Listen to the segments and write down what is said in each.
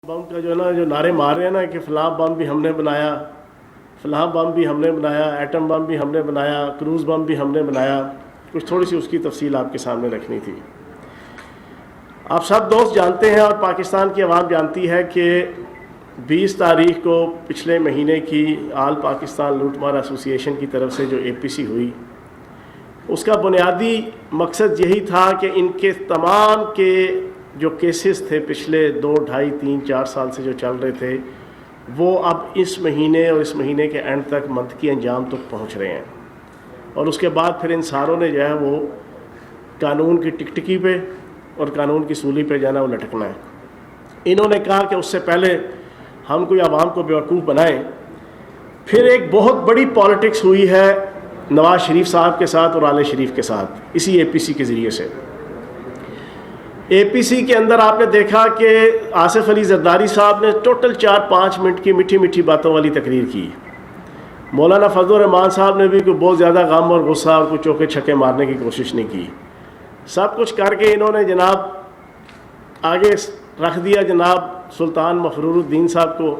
بم کا جو ہے نا جو نعرے مار رہے ہیں نا کہ فلاں بم بھی ہم نے بنایا، فلاں بم بھی ہم نے بنایا، ایٹم بم بھی ہم نے بنایا، کروز بم بھی ہم نے بنایا، کچھ تھوڑی سی اس کی تفصیل آپ کے سامنے رکھنی تھی۔ آپ سب دوست جانتے ہیں اور پاکستان کی عوام جانتی ہے کہ 20 تاریخ کو پچھلے مہینے کی آل پاکستان لوٹ مار ایسوسی ایشن کی طرف سے جو APC ہوئی، اس کا بنیادی مقصد یہی تھا کہ ان کے تمام کے جو کیسز تھے پچھلے 2، 2.5، 3، 4 سال سے جو چل رہے تھے، وہ اب اس مہینے اور اس مہینے کے اینڈ تک منطقی انجام تک پہنچ رہے ہیں، اور اس کے بعد پھر ان ساروں نے جو ہے وہ قانون کی ٹکٹکی پہ اور قانون کی سولی پہ جانا وہ لٹکنا ہے۔ انہوں نے کہا کہ اس سے پہلے ہم کوئی عوام کو بیوقوف بنائیں۔ پھر ایک بہت بڑی پالیٹکس ہوئی ہے نواز شریف صاحب کے ساتھ اور آل شریف کے ساتھ اسی APC کے ذریعے سے۔ APC کے اندر آپ نے دیکھا کہ آصف علی زرداری صاحب نے ٹوٹل 4-5 منٹ کی میٹھی میٹھی باتوں والی تقریر کی۔ مولانا فضل الرحمان صاحب نے بھی کوئی بہت زیادہ غم اور غصہ اور کوئی چوکے چھکے مارنے کی کوشش نہیں کی۔ سب کچھ کر کے انہوں نے جناب آگے رکھ دیا جناب سلطان مفرور الدین صاحب کو،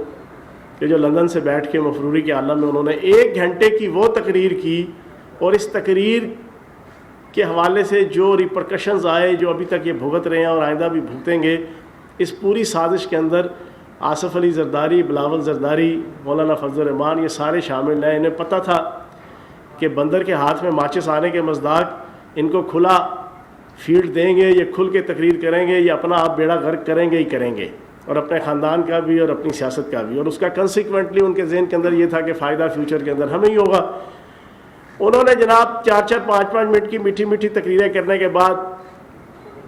کہ جو لندن سے بیٹھ کے مفروری کے عالم میں انہوں نے 1 گھنٹے کی وہ تقریر کی، اور اس تقریر کے حوالے سے جو ریپرکشنز آئے، جو ابھی تک یہ بھگت رہے ہیں اور آئندہ بھی بھگتیں گے، اس پوری سازش کے اندر آصف علی زرداری، بلاول زرداری، مولانا فضل الرحمان، یہ سارے شامل ہیں۔ انہیں پتہ تھا کہ بندر کے ہاتھ میں ماچس آنے کے مصداق ان کو کھلا فیلڈ دیں گے، یہ کھل کے تقریر کریں گے، یہ اپنا آپ بیڑا غرق کریں گے ہی کریں گے، اور اپنے خاندان کا بھی اور اپنی سیاست کا بھی، اور اس کا کنسیکوینٹلی ان کے ذہن کے اندر یہ تھا کہ فائدہ فیوچر کے اندر ہمیں ہی ہوگا۔ انہوں نے جناب 4-4، 5-5 منٹ کی میٹھی میٹھی تقریریں کرنے کے بعد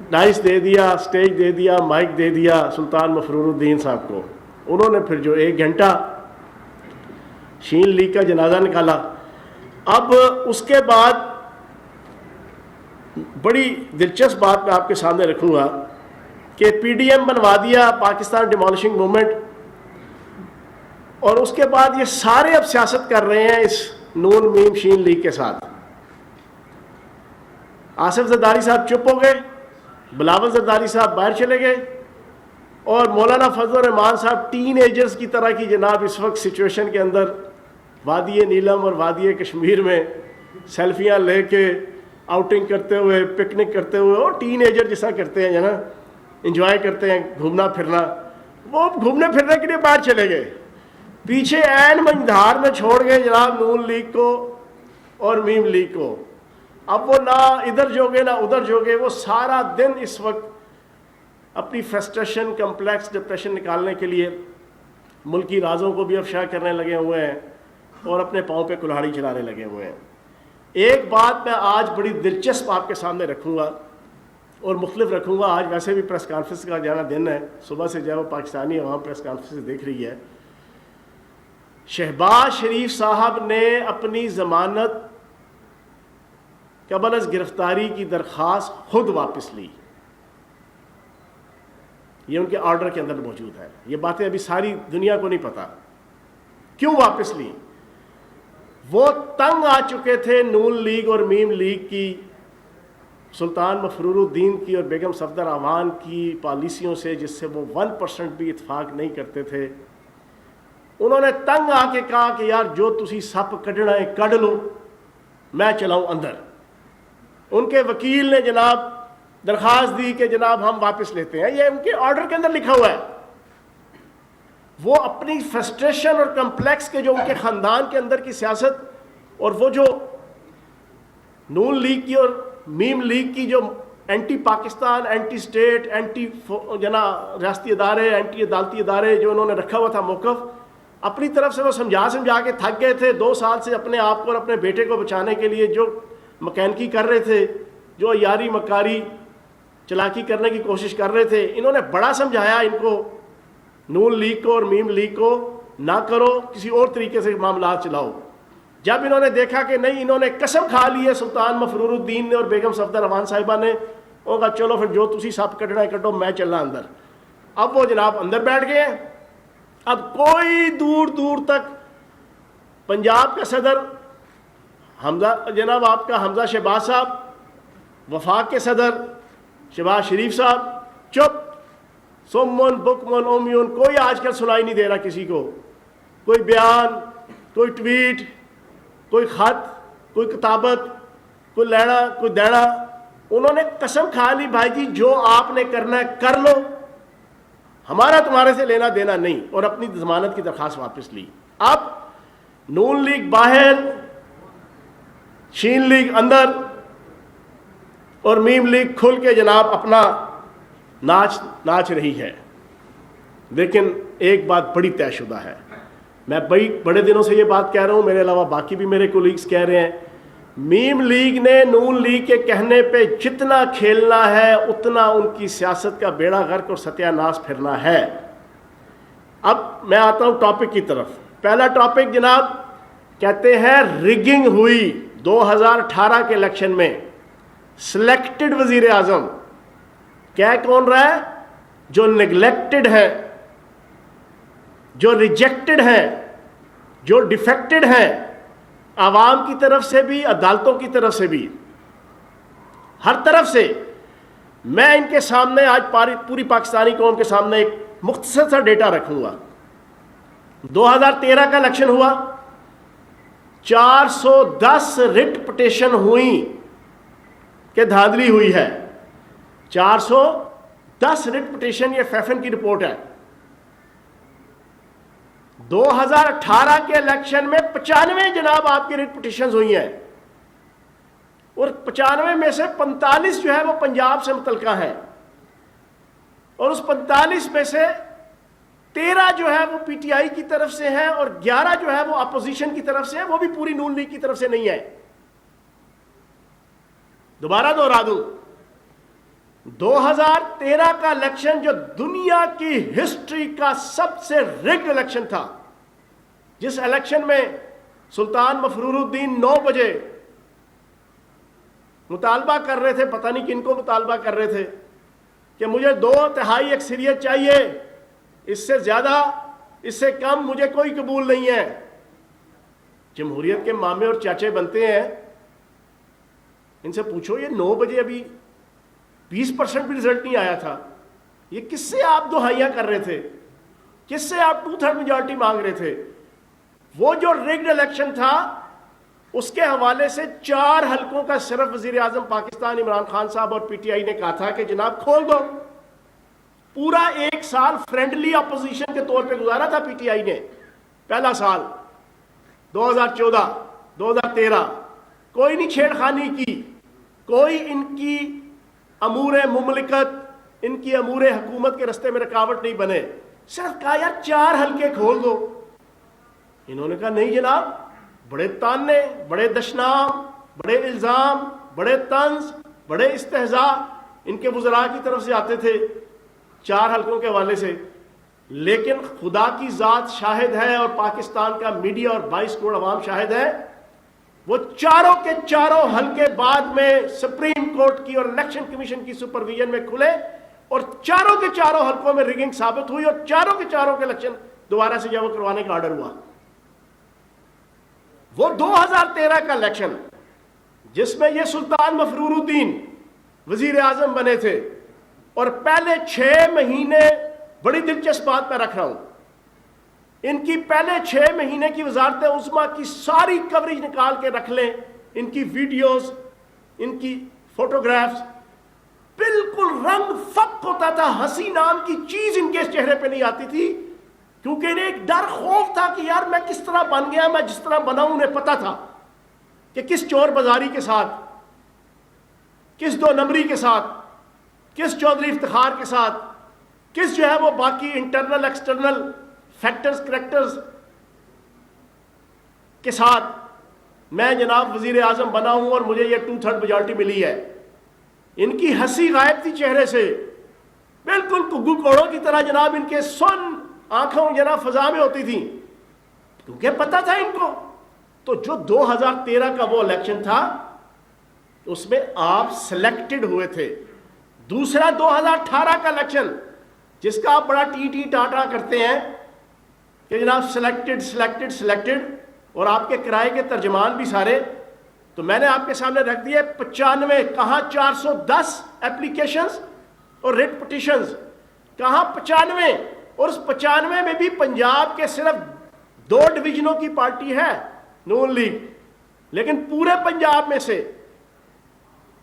ڈائس دے دیا، سٹیج دے دیا، مائک دے دیا سلطان مفرور الدین صاحب کو۔ انہوں نے پھر جو 1 گھنٹہ شین لیگ کا جنازہ نکالا۔ اب اس کے بعد بڑی دلچسپ بات میں آپ کے سامنے رکھوں گا کہ PDM بنوا دیا، پاکستان ڈیمالشنگ موومنٹ، اور اس کے بعد یہ سارے اب سیاست کر رہے ہیں اس نون میم شین لیگ کے ساتھ۔ آصف زرداری صاحب چپ ہو گئے، بلاول زرداری صاحب باہر چلے گئے، اور مولانا فضل الرحمان صاحب ٹین ایجرز کی طرح کی جناب اس وقت سچویشن کے اندر وادی نیلم اور وادی کشمیر میں سیلفیاں لے کے آؤٹنگ کرتے ہوئے، پکنک کرتے ہوئے، اور ٹین ایجر جیسا کرتے ہیں نا، انجوائے کرتے ہیں گھومنا پھرنا، وہ گھومنے پھرنے کے لیے باہر چلے گئے، پیچھے عین منجھار میں چھوڑ گئے جناب نون لیگ کو اور میم لیگ کو۔ اب وہ نہ ادھر جوگے نہ ادھر جوگے، وہ سارا دن اس وقت اپنی فرسٹریشن، کمپلیکس ڈپریشن نکالنے کے لیے ملکی رازوں کو بھی افشا کرنے لگے ہوئے ہیں اور اپنے پاؤں پہ کلہاڑی چلانے لگے ہوئے ہیں۔ ایک بات میں آج بڑی دلچسپ آپ کے سامنے رکھوں گا اور مختلف رکھوں گا، آج ویسے بھی پریس کانفرنس کا جانا دن ہے، صبح سے جو پاکستانی عوام پریس کانفرنس دیکھ رہی ہے۔ شہباز شریف صاحب نے اپنی ضمانت قبل از گرفتاری کی درخواست خود واپس لی، یہ ان کے آرڈر کے اندر موجود ہے۔ یہ باتیں ابھی ساری دنیا کو نہیں پتا کیوں واپس لی۔ وہ تنگ آ چکے تھے نون لیگ اور میم لیگ کی، سلطان مفرور الدین کی اور بیگم صفدر اعوان کی پالیسیوں سے، جس سے وہ 1% بھی اتفاق نہیں کرتے تھے۔ انہوں نے تنگ آ کے کہا کہ یار جو تسی سپ کڈنا ہے کڈ لو، میں چلاؤں اندر۔ ان کے وکیل نے جناب درخواست دی کہ جناب ہم واپس لیتے ہیں، یہ ان کے آرڈر کے اندر لکھا ہوا ہے۔ وہ اپنی فرسٹریشن اور کمپلیکس کے جو ان کے خاندان کے اندر کی سیاست، اور وہ جو نون لیگ کی اور میم لیگ کی جو anti Pakistan, anti state, anti ریاستی ادارے، اینٹی عدالتی ادارے جو انہوں نے رکھا ہوا تھا موقف، اپنی طرف سے وہ سمجھا کے تھک گئے تھے۔ 2 سال سے اپنے آپ کو اور اپنے بیٹے کو بچانے کے لیے جو مکینکی کر رہے تھے، جو یاری مکاری چلاکی کرنے کی کوشش کر رہے تھے، انہوں نے بڑا سمجھایا ان کو، نون لیگ کو اور میم لیگ کو، نہ کرو، کسی اور طریقے سے معاملات چلاؤ۔ جب انہوں نے دیکھا کہ نہیں، انہوں نے قسم کھا لی ہے سلطان مفرور الدین نے اور بیگم صفدر اعوان صاحبہ نے، انہوں نے کہا چلو پھر جو تسی سپ کٹنا ہے کٹو، میں چلنا اندر۔ اب وہ جناب اندر بیٹھ گئے ہیں۔ اب کوئی دور دور تک پنجاب کا صدر حمزہ جناب آپ کا حمزہ شہباز صاحب، وفاق کے صدر شہباز شریف صاحب چپ، سمن بکمن امیون، کوئی آج کل سنائی نہیں دے رہا کسی کو. کوئی بیان، کوئی ٹویٹ، کوئی خط، کوئی کتابت، کوئی لینا کوئی دینا. انہوں نے قسم کھا لی بھائی جی جو آپ نے کرنا ہے کر لو، ہمارا تمہارے سے لینا دینا نہیں، اور اپنی ضمانت کی درخواست واپس لی. اب نون لیگ باہر، شین لیگ اندر، اور میم لیگ کھل کے جناب اپنا ناچ رہی ہے. لیکن ایک بات بڑی طے شدہ ہے، میں بڑے دنوں سے یہ بات کہہ رہا ہوں، میرے علاوہ باقی بھی میرے کولیگز کہہ رہے ہیں، میم لیگ نے نون لیگ کے کہنے پہ جتنا کھیلنا ہے اتنا ان کی سیاست کا بیڑا غرق اور ستیہ ناش پھرنا ہے. اب میں آتا ہوں ٹاپک کی طرف. پہلا ٹاپک جناب کہتے ہیں ریگنگ ہوئی 2018 کے الیکشن میں. سلیکٹڈ وزیر اعظم کیا کون رہا ہے؟ جو نگلیکٹڈ ہے، جو ریجیکٹڈ ہیں، جو ڈیفیکٹڈ ہیں، عوام کی طرف سے بھی، عدالتوں کی طرف سے بھی، ہر طرف سے. میں ان کے سامنے آج پوری پاکستانی قوم کے سامنے ایک مختصر سا ڈیٹا رکھوں گا. 2013 کا الیکشن ہوا، 410 رٹ پٹیشن ہوئی کہ دھاندلی ہوئی ہے. 410 رٹ پٹیشن، یہ فیفن کی رپورٹ ہے. 2018 کے الیکشن میں 95 جناب آپ کی ریٹ پٹیشنز ہوئی ہیں، اور 95 میں سے 45 جو ہے وہ پنجاب سے متعلقہ ہیں، اور اس 45 میں سے 13 جو ہے وہ پی ٹی آئی کی طرف سے ہیں، اور 11 جو ہے وہ اپوزیشن کی طرف سے ہیں، وہ بھی پوری نون لیگ کی طرف سے نہیں ہے. دوبارہ دہرا دوں، 2013 کا الیکشن جو دنیا کی ہسٹری کا سب سے ریگڈ الیکشن تھا، جس الیکشن میں سلطان مفرور الدین 9 بجے مطالبہ کر رہے تھے، پتہ نہیں کن کو مطالبہ کر رہے تھے کہ مجھے 2/3 اکثریت چاہیے، اس سے زیادہ اس سے کم مجھے کوئی قبول نہیں ہے. جمہوریت کے مامے اور چاچے بنتے ہیں، ان سے پوچھو یہ 9 بجے ابھی 20% بھی رزلٹ نہیں آیا تھا، یہ کس سے آپ دہائیاں کر رہے تھے؟ کس سے آپ 2/3 میجورٹی مانگ رہے تھے؟ وہ جو ریگڈ الیکشن تھا اس کے حوالے سے 4 حلقوں کا صرف وزیر اعظم پاکستان عمران خان صاحب اور پی ٹی آئی نے کہا تھا کہ جناب کھول دو. پورا 1 سال فرینڈلی اپوزیشن کے طور پہ گزارا تھا پی ٹی آئی نے. پہلا سال 2014 2013 کوئی نہیں چھیڑ خانی کی، کوئی ان کی امور مملکت، ان کی امور حکومت کے رستے میں رکاوٹ نہیں بنے. صرف کہا یار 4 حلقے کھول دو. انہوں نے کہا نہیں جناب، بڑے تانے، بڑے دشنام، بڑے الزام، بڑے طنز، بڑے استہزاء ان کے وزراء کی طرف سے آتے تھے 4 حلقوں کے حوالے سے. لیکن خدا کی ذات شاہد ہے اور پاکستان کا میڈیا اور 22 کروڑ عوام شاہد ہے، وہ چاروں کے چاروں حلقے بعد میں سپریم کورٹ کی اور الیکشن کمیشن کی سپرویژن میں کھلے، اور چاروں کے چاروں حلقوں میں ریگنگ ثابت ہوئی، اور چاروں کے چاروں کے الیکشن دوبارہ سے جب کروانے کا آرڈر ہوا. وہ 2013 کا الیکشن جس میں یہ سلطان مفرور الدین وزیر اعظم بنے تھے، اور پہلے 6 مہینے، بڑی دلچسپ بات میں رکھ رہا ہوں، ان کی پہلے 6 مہینے کی وزارت عظمیٰ کی ساری کوریج نکال کے رکھ لیں، ان کی ویڈیوز، ان کی فوٹوگرافز، بالکل رنگ فک ہوتا تھا، ہنسی نام کی چیز ان کے چہرے پہ نہیں آتی تھی، کیونکہ انہیں ایک ڈر خوف تھا کہ یار میں کس طرح بن گیا. میں جس طرح بنا ہوں، انہیں پتا تھا کہ کس چور بازاری کے ساتھ، کس 2 نمبری کے ساتھ، کس چودھری افتخار کے ساتھ، کس جو ہے وہ باقی انٹرنل ایکسٹرنل فیکٹرز کریکٹرز کے ساتھ میں جناب وزیر اعظم بنا ہوں اور مجھے یہ 2/3 میجورٹی ملی ہے. ان کی ہنسی غائب تھی چہرے سے، بالکل گگو کوڑوں کی طرح جناب ان کے سن آنکھوں جناب فضا میں ہوتی تھی، کیونکہ پتا تھا ان کو. تو جو 2013 کا وہ الیکشن تھا اس میں آپ سلیکٹڈ ہوئے تھے. دوسرا 2018 کا الیکشن جس کا آپ بڑا ٹی ٹی ٹاٹا کرتے ہیں کہ جناب سلیکٹڈ، اور آپ کے کرائے کے ترجمان بھی سارے، تو میں نے آپ کے سامنے رکھ دیا 95، کہاں 410 اپلیکیشنز اور ریٹ پٹیشنز، کہاں 95, اور اس 95 میں بھی پنجاب کے صرف 2 ڈویژنوں کی پارٹی ہے نون لیگ, لیکن پورے پنجاب میں سے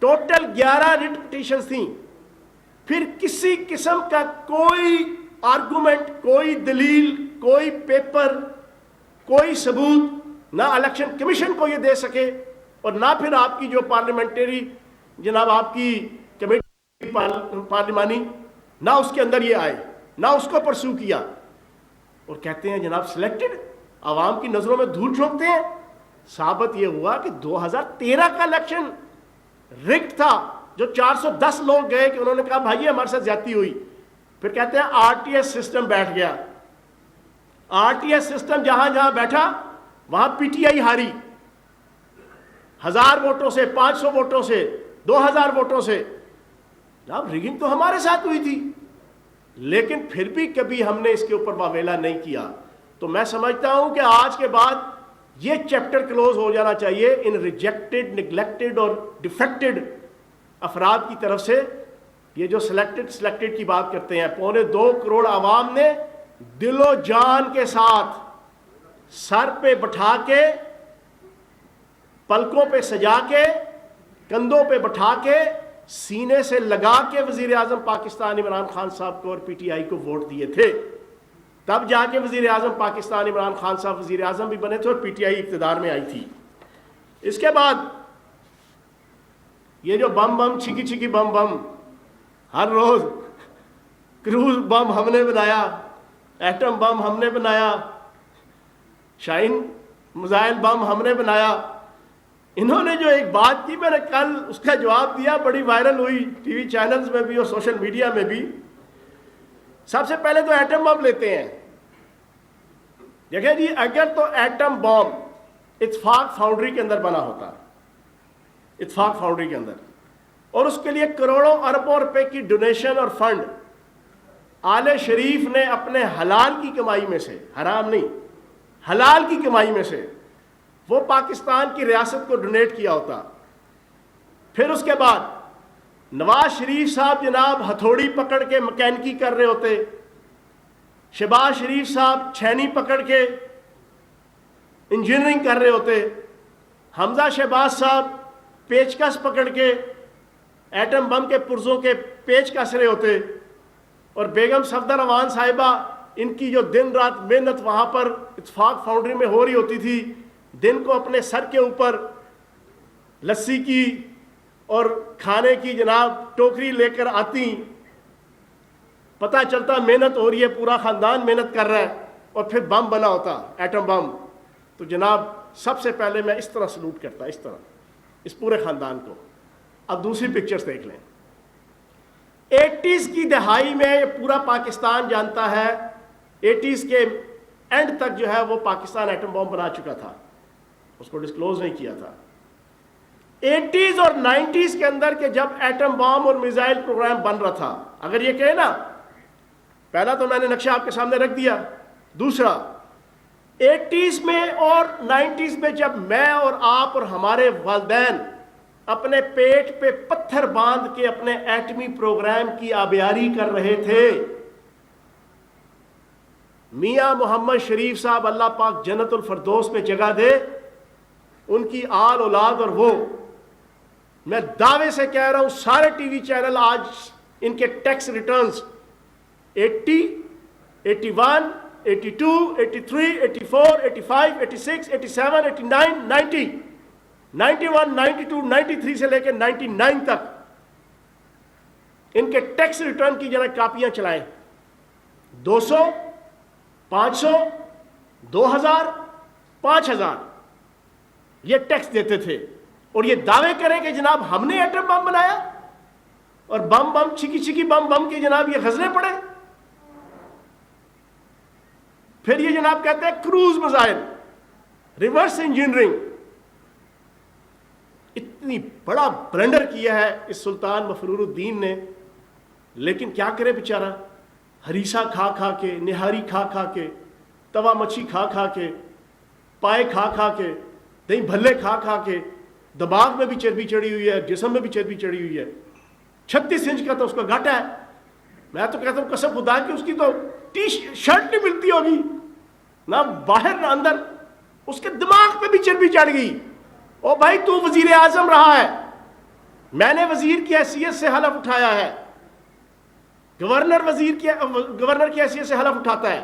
ٹوٹل 11 ریٹ پٹیشنز تھیں. پھر کسی قسم کا کوئی آرگومنٹ, کوئی دلیل, کوئی پیپر, کوئی ثبوت نہ الیکشن کمیشن کو یہ دے سکے, اور نہ پھر آپ کی جو پارلیمنٹری جناب آپ کی کمیٹی پارلیمانی, نہ اس کے اندر یہ آئے, نہ اس کو پرسو کیا, اور کہتے ہیں جناب سلیکٹڈ, عوام کی نظروں میں دھول جھونکتے ہیں. ثابت یہ ہوا کہ 2013 کا الیکشن رگڈ تھا, جو 410 لوگ گئے کہ انہوں نے کہا بھائی ہمارے ساتھ زیادتی ہوئی. پھر کہتے ہیں آر ٹی ایس سسٹم بیٹھ گیا. آر ٹی ایس سسٹم جہاں جہاں بیٹھا وہاں پی ٹی آئی ہاری, 1000 ووٹوں سے, 500 ووٹوں سے, 2000 ووٹوں سے. جناب ریگنگ تو ہمارے ساتھ ہوئی تھی, لیکن پھر بھی کبھی ہم نے اس کے اوپر واویلا نہیں کیا. تو میں سمجھتا ہوں کہ آج کے بعد یہ چیپٹر کلوز ہو جانا چاہیے ان ریجیکٹڈ, نگلیکٹڈ اور ڈیفیکٹڈ افراد کی طرف سے. یہ جو سلیکٹڈ کی بات کرتے ہیں, 2.25 کروڑ عوام نے دل و جان کے ساتھ سر پہ بٹھا کے, پلکوں پہ سجا کے, کندھوں پہ بٹھا کے, سینے سے لگا کے وزیر اعظم پاکستان عمران خان صاحب کو اور پی ٹی آئی کو ووٹ دیے تھے. تب جا کے وزیر اعظم پاکستان عمران خان صاحب وزیر اعظم بھی بنے تھے اور پی ٹی آئی اقتدار میں آئی تھی. اس کے بعد یہ جو بم چھکی چھکی بم ہر روز, کروز بم ہم نے بنایا, ایٹم بم ہم نے بنایا, شاہین میزائل بم ہم نے بنایا. انہوں نے جو ایک بات کی, میں نے کل اس کا جواب دیا, بڑی وائرل ہوئی ٹی وی چینلز میں بھی اور سوشل میڈیا میں بھی. سب سے پہلے تو ایٹم بم لیتے ہیں. دیکھیں جی, اگر تو ایٹم بم اتفاق فاؤنڈری کے اندر بنا ہوتا, اتفاق فاؤنڈری کے اندر, اور اس کے لیے کروڑوں اربوں روپے کی ڈونیشن اور فنڈ آل شریف نے اپنے حلال کی کمائی میں سے, حرام نہیں, حلال کی کمائی میں سے وہ پاکستان کی ریاست کو ڈونیٹ کیا ہوتا. پھر اس کے بعد نواز شریف صاحب جناب ہتھوڑی پکڑ کے مکینکی کر رہے ہوتے, شہباز شریف صاحب چھینی پکڑ کے انجینئرنگ کر رہے ہوتے, حمزہ شہباز صاحب پیچکس پکڑ کے ایٹم بم کے پرزوں کے پیچ کس رہے ہوتے, اور بیگم صفدر امان صاحبہ ان کی جو دن رات محنت وہاں پر اتفاق فاؤنڈری میں ہو رہی ہوتی تھی, دن کو اپنے سر کے اوپر لسی کی اور کھانے کی جناب ٹوکری لے کر آتی, پتہ چلتا محنت ہو رہی ہے, پورا خاندان محنت کر رہا ہے, اور پھر بم بنا ہوتا ایٹم بم. تو جناب سب سے پہلے میں اس طرح سلوٹ کرتا, اس طرح اس پورے خاندان کو. اب دوسری پکچرز دیکھ لیں. 80s کی دہائی میں یہ پورا پاکستان جانتا ہے, 80s کے اینڈ تک جو ہے وہ پاکستان ایٹم بم بنا چکا تھا, اس کو ڈسکلوز نہیں کیا تھا. 80s اور 90s کے اندر کہ جب ایٹم بم اور میزائل پروگرام بن رہا تھا, اگر یہ کہے نا, پہلا تو میں نے نقشہ آپ کے سامنے رکھ دیا, دوسرا 80s میں اور 90s میں جب میں اور آپ اور ہمارے والدین اپنے پیٹ پہ پتھر باندھ کے اپنے ایٹمی پروگرام کی آبیاری کر رہے تھے, میاں محمد شریف صاحب اللہ پاک جنت الفردوس میں جگہ دے, ان کی آل اولاد, اور وہ میں دعوے سے کہہ رہا ہوں سارے ٹی وی چینل آج ان کے ٹیکس ریٹرنز 80, 81, 82, 83, 84, 85, 86, 87, 89, 90, 91, 92, 93 سے لے کے 99 تک ان کے ٹیکس ریٹرن کی ذرا کاپیاں چلائیں. 200, 500, 2000, 5000 یہ ٹیکس دیتے تھے, اور یہ دعوے کریں کہ جناب ہم نے ایٹم بم بنایا, اور بم چھکی چھکی بم کی جناب یہ غزلیں پڑے. پھر یہ جناب کہتے ہیں کروز میزائل, ریورس انجینئرنگ. اتنی بڑا بلنڈر کیا ہے اس سلطان مفرور الدین نے, لیکن کیا کرے بیچارہ, ہریسا کھا کھا کے, نہاری کھا کھا کے, توا مچھی کھا کھا کے, پائے کھا کھا کے, دہی بھلے کھا کھا کے, دماغ میں بھی چربی چڑھی ہوئی ہے, جسم میں بھی چربی چڑھی ہوئی ہے, 36 انچ کا تو اس کا گھاٹا ہے. میں تو کہتا ہوں قسم خدا کی اس کی تو ٹی شرٹ نہیں ملتی ہوگی، نہ باہر نہ اندر، اس کے دماغ پہ بھی چربی چڑھ گئی۔ او بھائی تو وزیر اعظم رہا ہے، میں نے وزیر کی حیثیت سے حلف اٹھایا ہے، گورنر کی حیثیت سے حلف اٹھاتا ہے،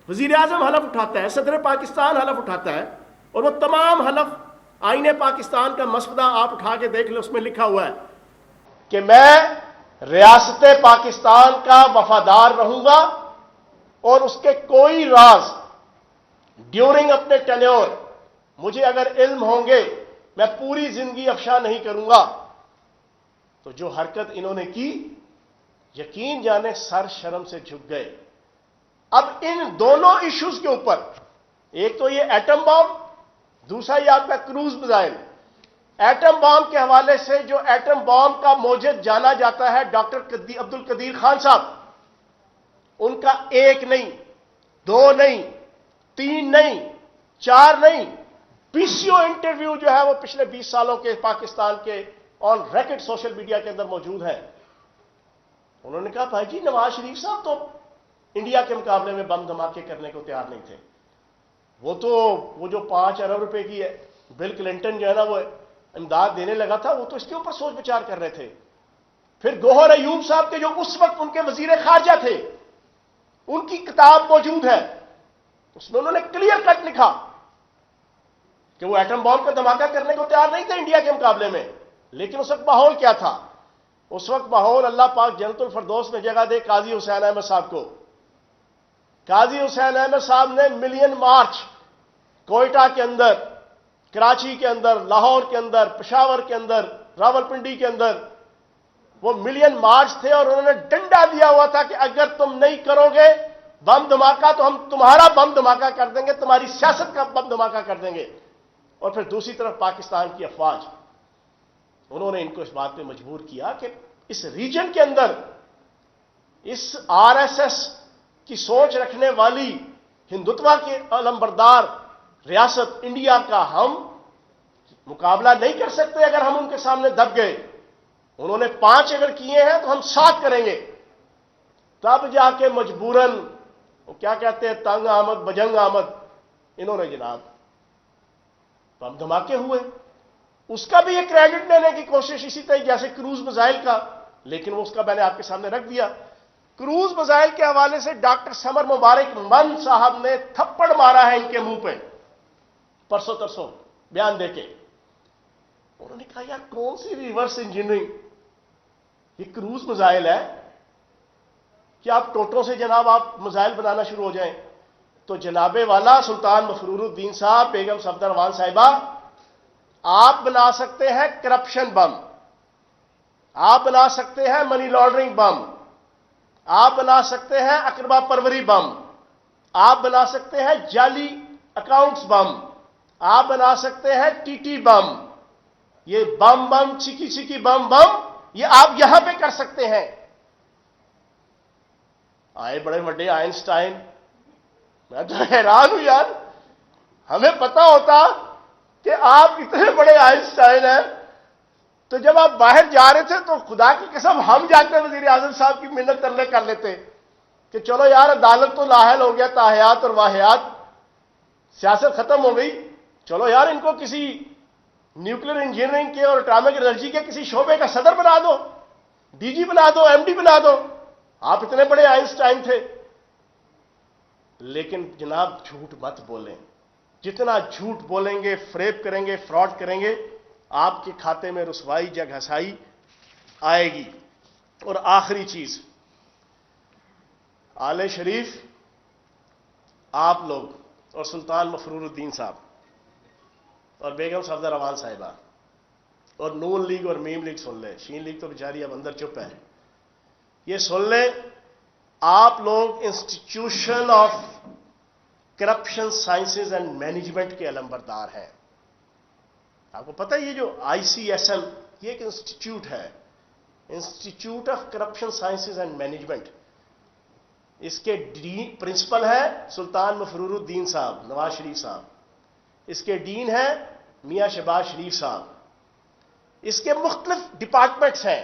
وزیر اعظم حلف اٹھاتا ہے، صدر پاکستان حلف اٹھاتا ہے، اور وہ تمام حلف آئین پاکستان کا مسودہ آپ اٹھا کے دیکھ لیں، اس میں لکھا ہوا ہے کہ میں ریاست پاکستان کا وفادار رہوں گا اور اس کے کوئی راز ڈیورنگ اپنے ٹینیور مجھے اگر علم ہوں گے میں پوری زندگی افشا نہیں کروں گا۔ تو جو حرکت انہوں نے کی، یقین جانے سر شرم سے جھک گئے۔ اب ان دونوں ایشوز کے اوپر، ایک تو یہ ایٹم بام، دوسرا یہ آپ کا کروز میزائل۔ ایٹم بام کے حوالے سے جو ایٹم بام کا موجد جانا جاتا ہے ڈاکٹر عبد القدیر خان صاحب، ان کا ایک نہیں، دو نہیں، تین نہیں، چار نہیں، 20 انٹرویو جو ہے وہ پچھلے 20 سالوں کے پاکستان کے آن ریکارڈ سوشل میڈیا کے اندر موجود ہیں۔ انہوں نے کہا بھائی جی نواز شریف صاحب تو انڈیا کے مقابلے میں بم دھماکے کرنے کو تیار نہیں تھے، وہ جو 5 ارب روپے کی ہے بل کلنٹن جو ہے نا وہ امداد دینے لگا تھا، وہ تو اس کے اوپر سوچ بچار کر رہے تھے۔ پھر گوہر ایوب صاحب کے جو اس وقت ان کے وزیر خارجہ تھے، ان کی کتاب موجود ہے، اس میں انہوں نے کلیئر کٹ لکھا کہ وہ ایٹم بام کا دھماکہ کرنے کو تیار نہیں تھے انڈیا کے مقابلے میں۔ لیکن اس وقت ماحول کیا تھا؟ اس وقت ماحول، اللہ پاک جنت الفردوس میں جگہ دے قاضی حسین احمد صاحب کو، قاضی حسین احمد صاحب نے ملین مارچ کوئٹہ کے اندر، کراچی کے اندر، لاہور کے اندر، پشاور کے اندر، راولپنڈی کے اندر، وہ ملین مارچ تھے، اور انہوں نے ڈنڈا دیا ہوا تھا کہ اگر تم نہیں کرو گے بم دھماکہ تو ہم تمہارا بم دھماکہ کر دیں گے، تمہاری سیاست کا بم دھماکہ کر دیں گے۔ اور پھر دوسری طرف پاکستان کی افواج، انہوں نے ان کو اس بات پہ مجبور کیا کہ اس ریجن کے اندر اس آر ایس ایس کی سوچ رکھنے والی ہندوتوا کے علمبردار ریاست انڈیا کا ہم مقابلہ نہیں کر سکتے اگر ہم ان کے سامنے دب گئے۔ انہوں نے 5 اگر کیے ہیں تو ہم 7 کریں گے۔ تب جا کے مجبوراً وہ کیا کہتے ہیں، تنگ آمد بجنگ آمد، انہوں نے جناب بم دھماکے ہوئے۔ اس کا بھی ایک کریڈٹ لینے کی کوشش اسی طرح جیسے کروز میزائل کا، لیکن وہ اس کا میں نے آپ کے سامنے رکھ دیا۔ کروز میزائل کے حوالے سے ڈاکٹر سمر مبارک من صاحب نے تھپڑ مارا ہے ان کے منہ پہ پرسوں ترسوں بیان دے کے۔ انہوں نے کہا یار کون سی ریورس انجینئرنگ، یہ کروز میزائل ہے کہ آپ ٹوٹوں سے جناب آپ میزائل بنانا شروع ہو جائیں؟ تو جناب والا سلطان مفرور الدین صاحب، بیگم صفدر روان صاحبہ، آپ بنا سکتے ہیں کرپشن بم، آپ بنا سکتے ہیں منی لانڈرنگ بم، آپ بنا سکتے ہیں اقربا پروری بم، آپ بنا سکتے ہیں جعلی اکاؤنٹس بم، آپ بنا سکتے ہیں ٹی ٹی بم، یہ بم چکی چکی بم یہ آپ یہاں پہ کر سکتے ہیں۔ آئے بڑے بڑے آئنسٹائن، میں تو حیران ہوں یار، ہمیں پتا ہوتا کہ آپ اتنے بڑے آئنسٹائن ہیں تو جب آپ باہر جا رہے تھے تو خدا کی قسم ہم جا کے وزیر اعظم صاحب کی منت ترلے کر لیتے کہ چلو یار عدالت تو لاحل ہو گیا، تاحیات اور واحیات، سیاست ختم ہو گئی، چلو یار ان کو کسی نیوکلیر انجینئرنگ کے اور اٹامک انرجی کے کسی شعبے کا صدر بنا دو، ڈی جی بنا دو، ایم ڈی بنا دو، آپ اتنے بڑے آئنسٹائن تھے۔ لیکن جناب جھوٹ مت بولیں، جتنا جھوٹ بولیں گے، فریب کریں گے، فراڈ کریں گے، آپ کے کھاتے میں رسوائی یا گھسائی آئے گی۔ اور آخری چیز، آل شریف، آپ لوگ اور سلطان مفرور الدین صاحب اور بیگم صفدر روان صاحبہ اور نون لیگ اور میم لیگ سن لیں، شین لیگ تو بیچاری اب اندر چپ ہے، یہ سن لیں، آپ لوگ institution of corruption sciences and management کے علمبردار ہیں۔ آپ کو پتہ ہے یہ جو آئی سی ایس ایم یہ ایک انسٹیٹیوٹ ہے، institute of corruption sciences and management, اس کے پرنسپل ہے سلطان مفرور الدین صاحب نواز شریف صاحب، اس کے ڈین ہیں میاں شہباز شریف صاحب، اس کے مختلف ڈپارٹمنٹس ہیں۔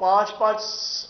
5-5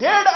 1.5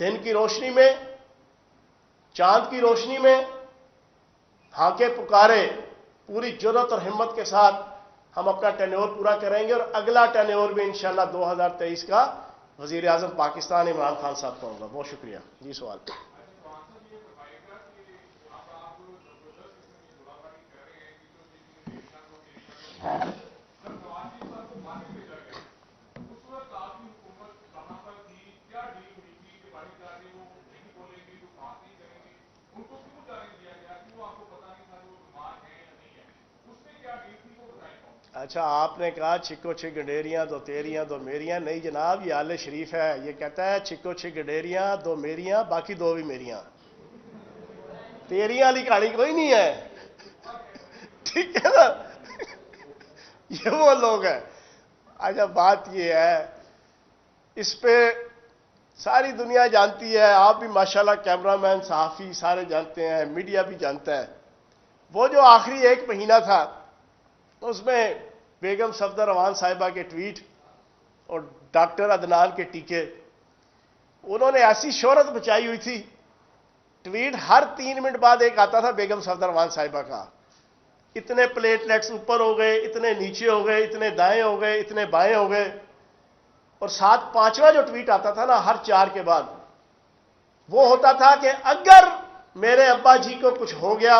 دن کی روشنی میں، چاند کی روشنی میں ہانکے پکارے پوری جرات اور ہمت کے ساتھ ہم اپنا ٹینیور پورا کریں گے، اور اگلا ٹینیور بھی انشاءاللہ 2023 کا وزیر اعظم پاکستان عمران خان صاحب کا ہوگا۔ بہت شکریہ جی سوال پہ۔ اچھا، آپ نے کہا چھکو چھک گڈیریاں دو تیریاں دو میریاں، نہیں جناب، یہ آل شریف ہے، یہ کہتا ہے چھکو چھک گڈیریاں دو میریاں باقی دو بھی میریاں، تیریاں والی کہانی کوئی نہیں ہے، ٹھیک ہے نا؟ یہ وہ لوگ ہیں۔ اچھا، بات یہ ہے، اس پہ ساری دنیا جانتی ہے، آپ بھی ماشاءاللہ کیمرہ مین صحافی سارے جانتے ہیں، میڈیا بھی جانتا ہے، وہ جو آخری ایک مہینہ تھا اس میں بیگم صفدر امان صاحبہ کے ٹویٹ اور ڈاکٹر عدنان کے ٹیکے، انہوں نے ایسی شہرت بچائی ہوئی تھی، ٹویٹ ہر 3 منٹ بعد ایک آتا تھا بیگم صفدر امان صاحبہ کا، اتنے پلیٹلیٹس اوپر ہو گئے، اتنے نیچے ہو گئے، اتنے دائیں ہو گئے، اتنے بائیں ہو گئے، اور ساتھ 5واں جو ٹویٹ آتا تھا نا ہر 4 کے بعد، وہ ہوتا تھا کہ اگر میرے ابا جی کو کچھ ہو گیا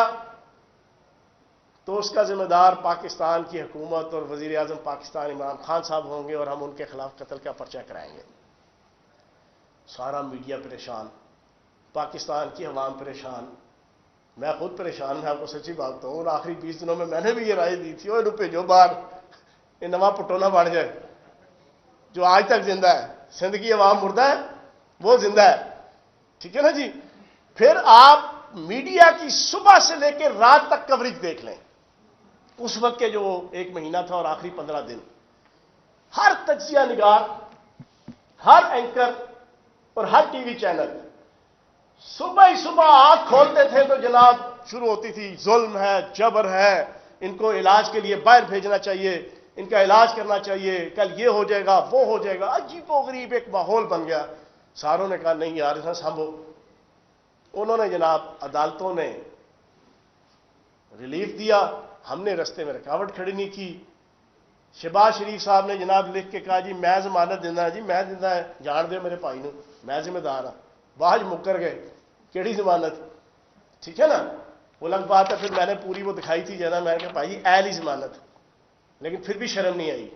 تو اس کا ذمہ دار پاکستان کی حکومت اور وزیر اعظم پاکستان عمران خان صاحب ہوں گے، اور ہم ان کے خلاف قتل کا پرچہ کرائیں گے۔ سارا میڈیا پریشان، پاکستان کی عوام پریشان، میں خود پریشان، میں آپ کو سچی بات بتاؤں، اور آخری 20 دنوں میں نے بھی یہ رائے دی تھی، اور روپے جو بار یہ نواں پٹولا بڑھ جائے، جو آج تک زندہ ہے، سندھ کی عوام مردہ ہے، وہ زندہ ہے، ٹھیک ہے نا جی؟ پھر آپ میڈیا کی صبح سے لے کے رات تک کوریج دیکھ لیں، اس وقت کے جو 1 مہینہ تھا اور آخری 15 دن، ہر تجزیہ نگار، ہر اینکر اور ہر ٹی وی چینل صبح ہی صبح آنکھ کھولتے تھے تو جناب شروع ہوتی تھی، ظلم ہے، جبر ہے، ان کو علاج کے لیے باہر بھیجنا چاہیے، ان کا علاج کرنا چاہیے، کل یہ ہو جائے گا وہ ہو جائے گا، عجیب و غریب ایک ماحول بن گیا۔ ساروں نے کہا نہیں یار اسے سنبھو، انہوں نے جناب عدالتوں نے ریلیف دیا، ہم نے رستے میں رکاوٹ کھڑی نہیں کی۔ شہباز شریف صاحب نے جناب لکھ کے کہا جی میں ضمانت دینا، جی میں دینا ہے، جان دے میرے بھائی نے، میں ذمہ دار ہوں، باج مکر گئے، کیڑی ضمانت، ٹھیک ہے نا؟ وہ الگ بات ہے، پھر میں نے پوری وہ دکھائی تھی جنا، میں نے کہا بھائی اہل ہی ضمانت، لیکن پھر بھی شرم نہیں آئی،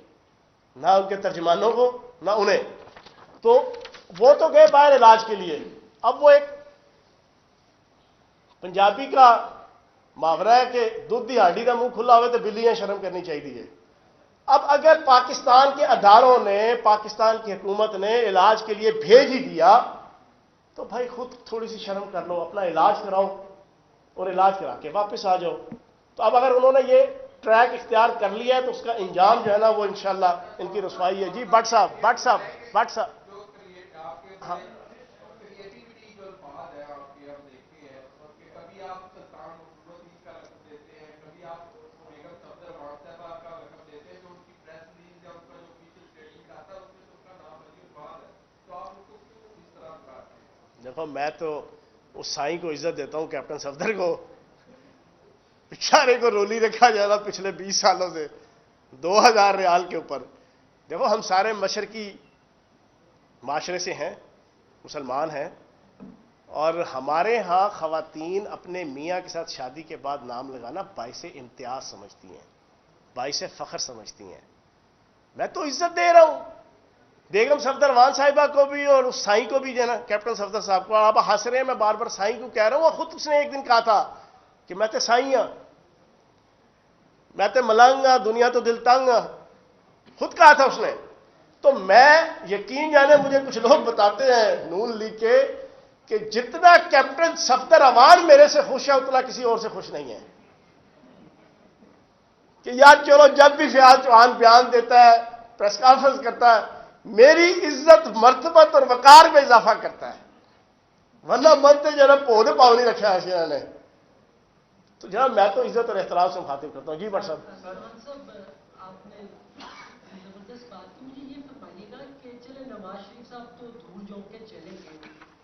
نہ ان کے ترجمانوں کو نہ انہیں، تو وہ تو گئے باہر علاج کے لیے۔ اب وہ ایک پنجابی کا محاورہ ہے کہ دودھ دی ہانڈی کا منہ کھلا ہوئے تو بلیاں شرم کرنی چاہیے۔ اب اگر پاکستان کے اداروں نے، پاکستان کی حکومت نے علاج کے لیے بھیج ہی دیا تو بھائی خود تھوڑی سی شرم کر لو، اپنا علاج کراؤ اور علاج کرا کے واپس آ جاؤ۔ تو اب اگر انہوں نے یہ ٹریک اختیار کر لیا ہے تو اس کا انجام جو ہے نا وہ انشاءاللہ ان کی رسوائی ہے۔ جی بٹ صاحب ہاں دیکھو، میں تو اس سائیں کو عزت دیتا ہوں، کیپٹن صفدر کو، بیچارے کو رولی رکھا جا رہا پچھلے 20 سالوں سے 2000 ریال کے اوپر۔ دیکھو ہم سارے مشرقی معاشرے سے ہیں، مسلمان ہیں، اور ہمارے ہاں خواتین اپنے میاں کے ساتھ شادی کے بعد نام لگانا باعث امتیاز سمجھتی ہیں، باعث فخر سمجھتی ہیں۔ میں تو عزت دے رہا ہوں بیگم صفدر امان صاحبہ کو بھی اور اس سائیں کو بھی، دینا کیپٹن صفدر صاحب کو۔ آپ ہنس رہے ہیں، میں بار بار سائیں کو کہہ رہا ہوں، خود اس نے ایک دن کہا تھا کہ میں تے سائیں ہاں، میں تے ملنگ ہاں، دنیا تو دل تنگ ہاں، خود کہا تھا اس نے۔ تو میں یقین جانے مجھے کچھ لوگ بتاتے ہیں نون لیگ کے کہ جتنا کیپٹن صفدر امان میرے سے خوش ہے اتنا کسی اور سے خوش نہیں ہے، کہ یار چلو جب بھی فیاض چوہان بیان دیتا ہے، پریس کانفرنس کرتا ہے، میری عزت مرتبت اور وقار میں اضافہ کرتا ہے، ورنہ منتے جناب پودے پاؤ نہیں رکھا ہے انہوں نے۔ تو جناب میں تو عزت اور احترام سے مخاطب کرتا ہوں۔ جی بٹ صاحب آپ نے زبردست بات کی، مجھے یہ فرمائیے گا کہ چلے نواز شریف صاحب تو دھول جھونک کے چلے گئے،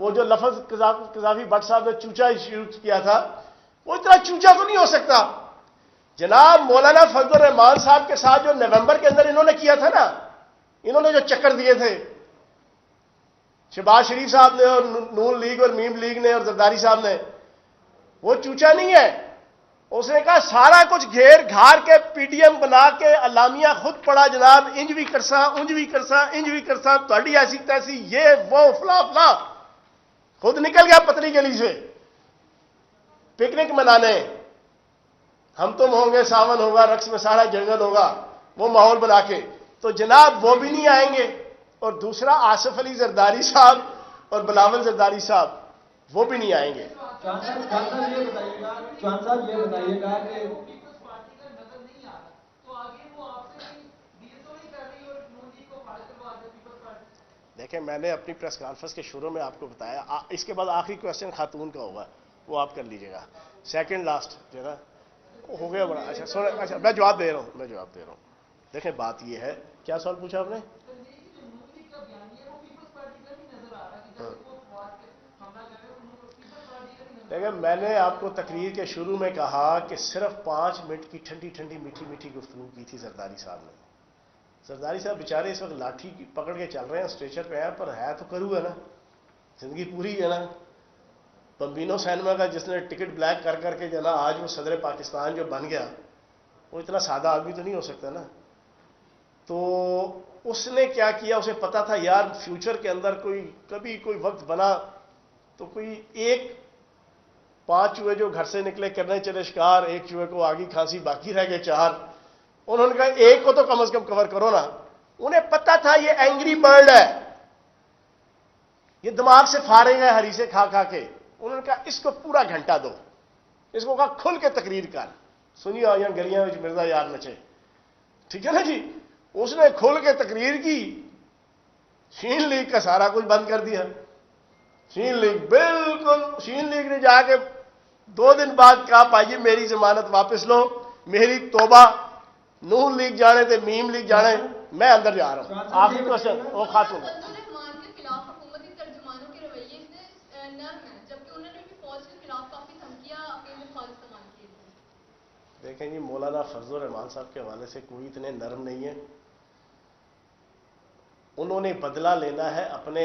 وہ جو لفظ قذافی بٹ صاحب نے چوچا یوز کیا تھا، وہ اتنا چوچا تو نہیں ہو سکتا. جناب مولانا فضل الرحمان صاحب کے ساتھ جو نومبر کے اندر انہوں نے کیا تھا نا، انہوں نے جو چکر دیے تھے شہباز شریف صاحب نے اور نون لیگ اور میم لیگ نے اور زرداری صاحب نے، وہ چوچا نہیں ہے. اس نے کہا سارا کچھ گھیر گھار کے پی ٹی ایم بنا کے الامیہ خود پڑا جناب، انج بھی کرساں انج بھی کرساں انج بھی کرساں تہاڈی ایسی تیسی یہ وہ فلاں فلاں، خود نکل گیا پتلی گلی سے پکنک منانے. ہم تم ہوں گے، ساون ہوگا، رقص میں سارا جنگل ہوگا، وہ ماحول بنا کے. تو جناب وہ بھی نہیں آئیں گے. اور دوسرا آصف علی زرداری صاحب اور بلاول زرداری صاحب وہ بھی نہیں آئیں گے. چوہان صاحب یہ بتائیے گا، چوہان صاحب یہ بتائیے گا کہ پیپلز پارٹی کا نظر نہیں آ رہا تو آگے وہ آپ سے ڈیل تو نہیں کر رہی اور نون لیگ کو فارغ کروا دے پیپلز پارٹی. دیکھیں میں نے اپنی پریس کانفرنس کے شروع میں آپ کو بتایا، اس کے بعد آخری کوشچن خاتون کا ہوگا، وہ آپ کر لیجیے گا. سیکنڈ لاسٹ جو نا ہو گیا بڑا. اچھا سوری، اچھا میں جواب دے رہا ہوں. دیکھیں بات یہ ہے، کیا سوال پوچھا آپ نے؟ جو نون لیگ کا بیان ہے وہ پیپلز پارٹی کا نہیں نظر آ رہا کہ جب وہ وار کے حملہ کر رہے ہیں پیپلز پارٹی کا نہیں نظر. دیکھیں میں نے آپ کو تقریر کے شروع میں کہا کہ صرف 5 منٹ کی ٹھنڈی ٹھنڈی میٹھی میٹھی گفتگو کی تھی زرداری صاحب نے. زرداری صاحب بیچارے اس وقت لاٹھی پکڑ کے چل رہے ہیں، اسٹریچر پہ ہیں، پر ہے تو کرو ہے نا، زندگی پوری ہے نا. بمبینو سینما کا جس نے ٹکٹ بلیک کر کر کے جو نا آج وہ صدر پاکستان جو بن گیا، وہ اتنا سادہ آدمی تو نہیں ہو سکتا نا. تو اس نے کیا کیا، اسے پتا تھا یار فیوچر کے اندر کبھی کوئی وقت بنا تو کوئی 5 چوہے جو گھر سے نکلے کرنے چلے شکار، 1 چوہے کو آگی کھانسی باقی رہ گئے 4. انہوں نے کہا 1 کو تو کم از کم کور کرو نا. انہیں پتا تھا یہ اینگری برڈ ہے، یہ دماغ سے فارغ ہے ہری سے کھا کھا کے. انہوں نے کہا اس کو پورا گھنٹہ دو، اس کو کہا کھل کے تقریر کر، سنی آئیں گلیاں میں مرزا یار نچے. ٹھیک ہے نا جی. اس نے کھل کے تقریر کی، شین لیگ کا سارا کچھ بند کر دیا. شین لیگ بالکل، شین لیگ نے جا کے 2 دن بعد کہا بھائی میری ضمانت واپس لو، میری توبہ. نون لیگ جانے تھے، میم لیگ جانے، میں اندر جا رہا ہوں. آخری کوشچن وہ خاتون. رحمان کے خلاف حکومتی ترجمانوں کے رویے سے نرم ہے، جبکہ انہوں نے بھی فوج کے خلاف کافی دھمکیاں اپنے خال استعمال کی تھی. دیکھیں جی مولانا فضل الرحمان صاحب کے حوالے سے کوئی اتنے نرم نہیں ہے. انہوں نے بدلہ لینا ہے اپنے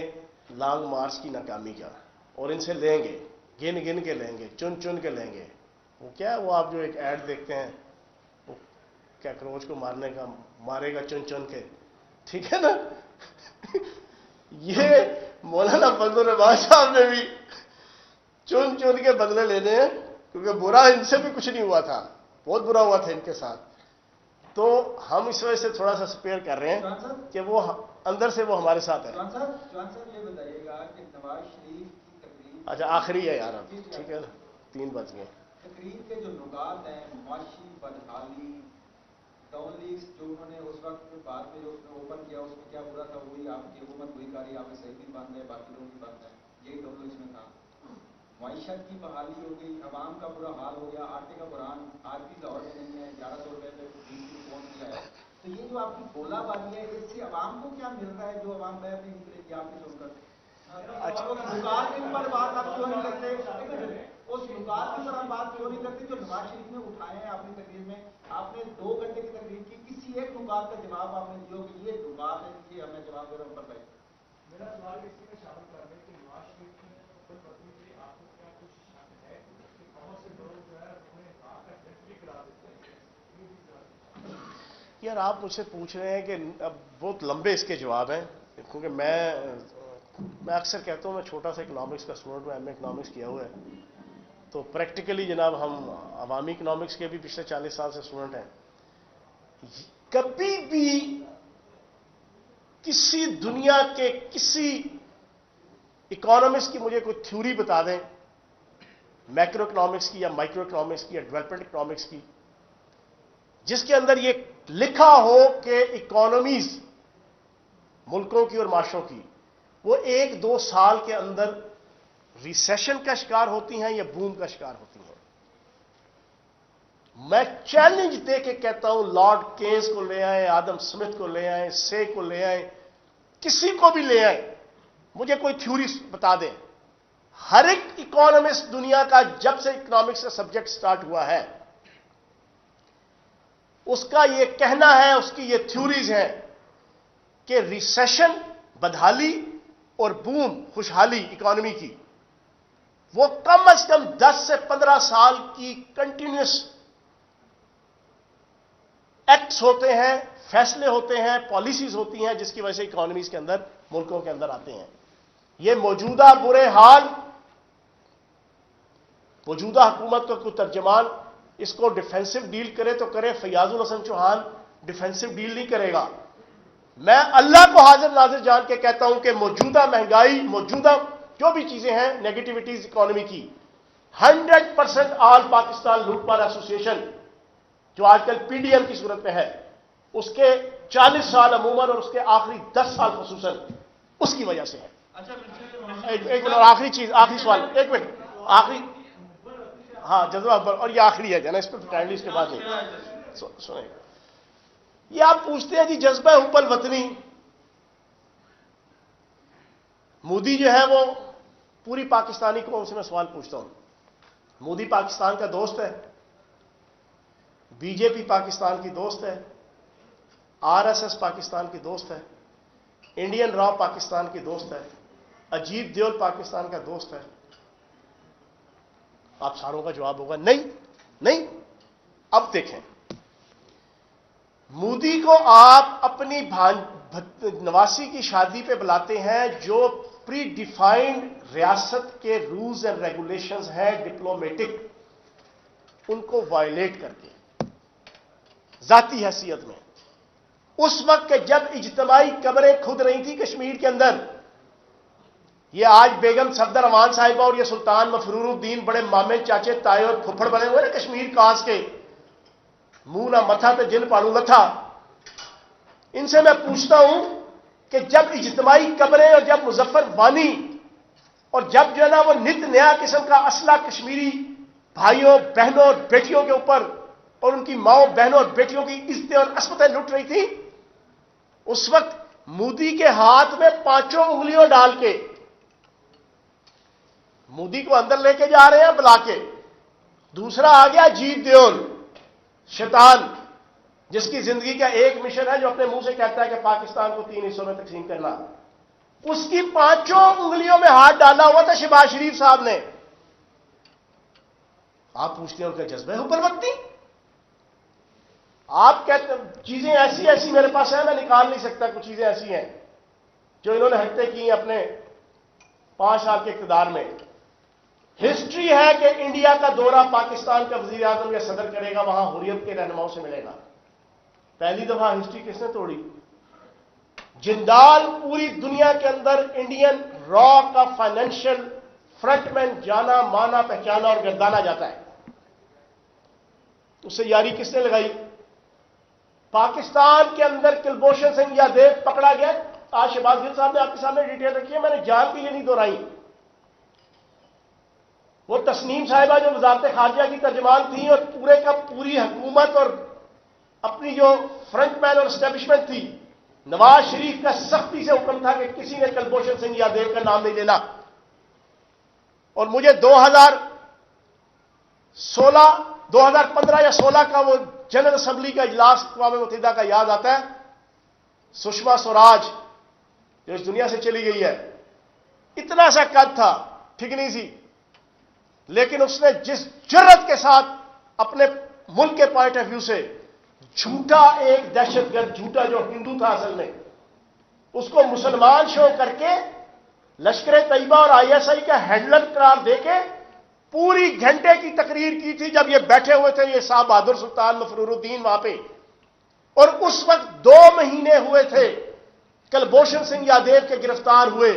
لانگ مارچ کی ناکامی کا، اور ان سے لیں گے، گن گن کے لیں گے، چن چن کے لیں گے. وہ کیا ہے، وہ آپ جو ایک ایڈ دیکھتے ہیں وہ کیکروچ کو مارنے کا، مارے گا چن چن کے. ٹھیک ہے نا. یہ مولانا فضل الرحمان صاحب نے بھی چن چن کے بدلے لینے ہیں، کیونکہ برا ان سے بھی کچھ نہیں ہوا تھا، بہت برا ہوا تھا ان کے ساتھ. تو ہم اس وجہ سے تھوڑا سا سپیئر کر رہے ہیں کہ وہ اندر سے وہ ہمارے ساتھ ہے. چوہان صاحب یہ بتائیے گا کہ نواز شریف کی تقریر، اچھا آخری ہے یار اب، ٹھیک ہے نا، 3 بج گئے. تقریر کے جو نکات ہیں، معاشی بدحالی، ڈاؤن لیگس جو انہوں نے اس وقت بعد میں جو اس نے اوپن کیا اس میں کیا برا تھا، وہی آپ کی حکومت وہی کاری، آپ صحیح بھی بند ہے، باقی لوگ بھی بند ہیں، یہی ڈاؤن لیگس میں تھا. معیشت کی بحالی ہو گئی، عوام کا برا حال ہو گیا، آٹے کا بحران آج بھی لاہور میں نہیں ہے، 1100 روپئے پہ 20 کی پہنچ گیا ہے. تو یہ جو آپ کی بولا بازی ہے، اس سے عوام کو کیا مل رہا ہے جو عوام باہر نہیں نکلے گی آپ کی سن کر؟ اور اس نکات کے اوپر بات آپ کیوں نہیں کرتے؟ اس نکات کے اوپر ہم بات کیوں نہیں کرتے جو نواز شریف نے اٹھائے ہیں اپنی تقریر میں؟ آپ نے 2 گھنٹے کی تقریر کی، کسی ایک نکات کا جواب آپ نے دیا کہ یہ نکات ہے، یہ ہمیں جواب دے رہا ہوں پر بھائی. میرا سوال اسی میں شامل کر دیں کہ نواز شریف کی خود پتنی سے آپ کو کیا کچھ شک ہے کہ بہت سے لوگ جو ہے انہیں کہا کر ٹیسٹ بھی کرا دیتے ہیں؟ یار آپ مجھ سے پوچھ رہے ہیں کہ اب بہت لمبے اس کے جواب ہیں، کیونکہ میں اکثر کہتا ہوں میں چھوٹا سا اکنامکس کا اسٹوڈنٹ ہوں، ایم اے اکنامکس کیا ہوا ہے. تو پریکٹیکلی جناب ہم عوامی اکنامکس کے بھی پچھلے 40 سال سے اسٹوڈنٹ ہیں. کبھی بھی کسی دنیا کے کسی اکانومسٹ کی مجھے کوئی تھیوری بتا دیں، میکرو اکنامکس کی یا مائکرو اکنامکس کی یا ڈیولپمنٹ اکنامکس کی، جس کے اندر یہ لکھا ہو کہ اکانومیز ملکوں کی اور معاشروں کی وہ 1-2 سال کے اندر ریسیشن کا شکار ہوتی ہیں یا بوم کا شکار ہوتی ہیں. میں چیلنج دے کے کہتا ہوں لارڈ کینز کو لے آئیں، آدم سمتھ کو لے آئیں، سے کو لے آئیں، کسی کو بھی لے آئیں، مجھے کوئی تھیوری بتا دیں ہر ایک اکانومسٹ دنیا کا جب سے اکنامکس کا سبجیکٹ سٹارٹ ہوا ہے اس کا یہ کہنا ہے، اس کی یہ تھیوریز ہیں کہ ریسیشن بدحالی اور بوم خوشحالی اکانومی کی وہ کم از کم 10 سے 15 سال کی کنٹینیوس ایکٹس ہوتے ہیں، فیصلے ہوتے ہیں، پالیسیز ہوتی ہیں جس کی وجہ سے اکانومیز کے اندر ملکوں کے اندر آتے ہیں. یہ موجودہ برے حال، موجودہ حکومت کا کوئی ترجمان اس کو ڈیفینسو ڈیل کرے تو کرے، فیاض الحسن چوہان ڈیفینسو ڈیل نہیں کرے گا. میں اللہ کو حاضر ناظر جان کے کہتا ہوں کہ موجودہ مہنگائی، موجودہ جو بھی چیزیں ہیں نیگیٹیوٹیز اکانومی کی، 100% آل پاکستان لوٹ مار ایسوسی ایشن جو آج کل پی ڈی ایم کی صورت میں ہے، اس کے 40 سال عموماً اور اس کے آخری 10 سال خصوصاً اس کی وجہ سے ہے. ایک منٹ، اور آخری چیز، آخری سوال، ایک منٹ، آخری، ہاں جذبہ اکبر، اور یہ آخری ہے نا، اس پہ ٹائملی اس کے بعد سنیں. یہ آپ پوچھتے ہیں جی جذبہ حب الوطنی، مودی جو ہے وہ پوری پاکستانی قوم سے میں سوال پوچھتا ہوں. مودی پاکستان کا دوست ہے، بی جے پی پاکستان کی دوست ہے، آر ایس ایس پاکستان کی دوست ہے، انڈین را پاکستان کی دوست ہے، اجیت دیول پاکستان کا دوست ہے. آپ ساروں کا جواب ہوگا نہیں نہیں. اب دیکھیں، مودی کو آپ اپنی نواسی کی شادی پہ بلاتے ہیں جو پری ڈیفائنڈ ریاست کے رولز اینڈ ریگولیشنز ہیں ڈپلومیٹک، ان کو وائلیٹ کر کے ذاتی حیثیت میں. اس وقت کہ جب اجتماعی قبریں کھد رہی تھی کشمیر کے اندر، یہ آج بیگم صفدر امان صاحبہ اور یہ سلطان مفرور الدین بڑے مامے چاچے تائے اور پھپھڑ بنے ہوئے نا کشمیر کاس کے، منہ نہ متھا تو جن پاڑو لتھا. ان سے میں پوچھتا ہوں کہ جب اجتماعی قبریں اور جب مظفر وانی اور جب جو ہے نا وہ نت نیا قسم کا اسلحہ کشمیری بھائیوں بہنوں اور بیٹیوں کے اوپر اور ان کی ماؤں بہنوں اور بیٹیوں کی عزتیں اور عصمتیں لٹ رہی تھی، اس وقت مودی کے ہاتھ میں 5 انگلیوں ڈال کے مودی کو اندر لے کے جا رہے ہیں بلا کے. دوسرا آ گیا جیت دیول، شیطان، جس کی زندگی کا ایک مشن ہے جو اپنے منہ سے کہتا ہے کہ پاکستان کو 3 حصوں میں تقسیم کرنا. اس کی 5 انگلیوں میں ہاتھ ڈالا ہوا تھا شہباز شریف صاحب نے. آپ پوچھتے ہیں ان کا جذبہ حب الوطنی؟ آپ کہتے ہیں چیزیں ایسی ایسی میرے پاس ہیں، میں نکال نہیں سکتا. کچھ چیزیں ایسی ہیں جو انہوں نے ہفتے کی اپنے 5 سال کے اقتدار میں. ہسٹری ہے کہ انڈیا کا دورہ پاکستان کا وزیر اعظم یا صدر کرے گا، وہاں حریت کے رہنماؤں سے ملے گا. پہلی دفعہ ہسٹری کس نے توڑی؟ جندال پوری دنیا کے اندر انڈین را کا فائنینشیل فرنٹ مین جانا مانا پہچانا اور گردانا جاتا ہے. اس سے یاری کس نے لگائی؟ پاکستان کے اندر کلبھوشن سنگھ یادیو پکڑا گیا. آج شہباز گل صاحب نے آپ کے سامنے ڈیٹیل رکھی ہے، میں نے جان کے لیے نہیں دہرائی. وہ تسنیم صاحبہ جو وزارت خارجہ کی ترجمان تھیں اور پورے کا پوری حکومت اور اپنی جو فرنٹ مین اور اسٹیبلشمنٹ تھی، نواز شریف کا سختی سے حکم تھا کہ کسی نے کلبھوشن سنگھ یادیو کا نام نہیں لینا. اور مجھے 2015 یا 16 کا وہ جنرل اسمبلی کا اجلاس اقوام متحدہ کا یاد آتا ہے. سشما سوراج جو اس دنیا سے چلی گئی ہے، اتنا سا قد تھا، ٹھیکنی سی، لیکن اس نے جس جرت کے ساتھ اپنے ملک کے پوائنٹ آف ویو سے جھوٹا ایک دہشت گرد، جھوٹا جو ہندو تھا اصل میں، اس کو مسلمان شو کر کے لشکر طیبہ اور آئی ایس آئی کا ہینڈلر قرار دے کے پوری گھنٹے کی تقریر کی تھی جب یہ بیٹھے ہوئے تھے یہ صاحب بہادر سلطان مفرور الدین وہاں پہ. اور اس وقت 2 مہینے ہوئے تھے کلبھوشن سنگھ یادیو کے گرفتار ہوئے.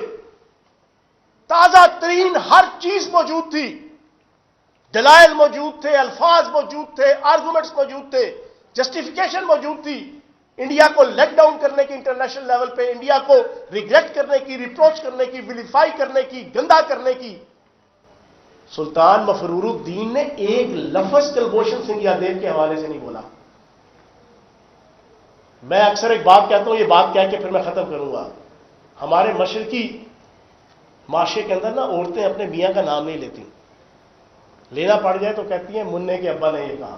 تازہ ترین ہر چیز موجود تھی، دلائل موجود تھے، الفاظ موجود تھے، آرگومنٹس موجود تھے، جسٹیفیکیشن موجود تھی. انڈیا کو لیٹ ڈاؤن کرنے کی انٹرنیشنل لیول پہ، انڈیا کو ریگریٹ کرنے کی، ریپروچ کرنے کی، ویلیفائی کرنے کی، گندا کرنے کی. سلطان مفرور الدین نے ایک لفظ کلبھوشن سنگھ یادیو کے حوالے سے نہیں بولا. میں اکثر ایک بات کہتا ہوں، یہ بات کہہ کے پھر میں ختم کروں گا. ہمارے مشرقی معاشرے کے اندر نا عورتیں اپنے میاں کا نام نہیں لیتی, لینا پڑ جائے تو کہتی ہیں منع کے ابا نے یہ کہا.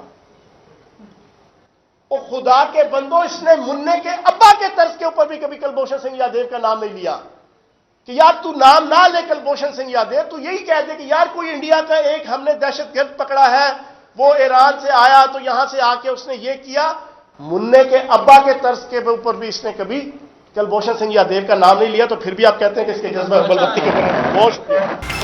اور خدا کے بندوں, اس نے منع کے ابا کے طرز کے اوپر بھی کبھی کلبھوشن سنگھ یادیو کا نام نہیں لیا کہ یار تو نام نہ لے کلبھوشن سنگھ یادیو, تو یہی کہہ دے کہ یار کوئی انڈیا کا ایک ہم نے دہشت گرد پکڑا ہے, وہ ایران سے آیا تو یہاں سے آ کے اس نے یہ کیا. منع کے ابا کے طرز کے اوپر بھی اس نے کبھی کلبھوشن سنگھ یادیو کا نام نہیں لیا, تو پھر بھی آپ کہتے ہیں کہ اس کے جذبہ بلوتی کے بہت شکریہ.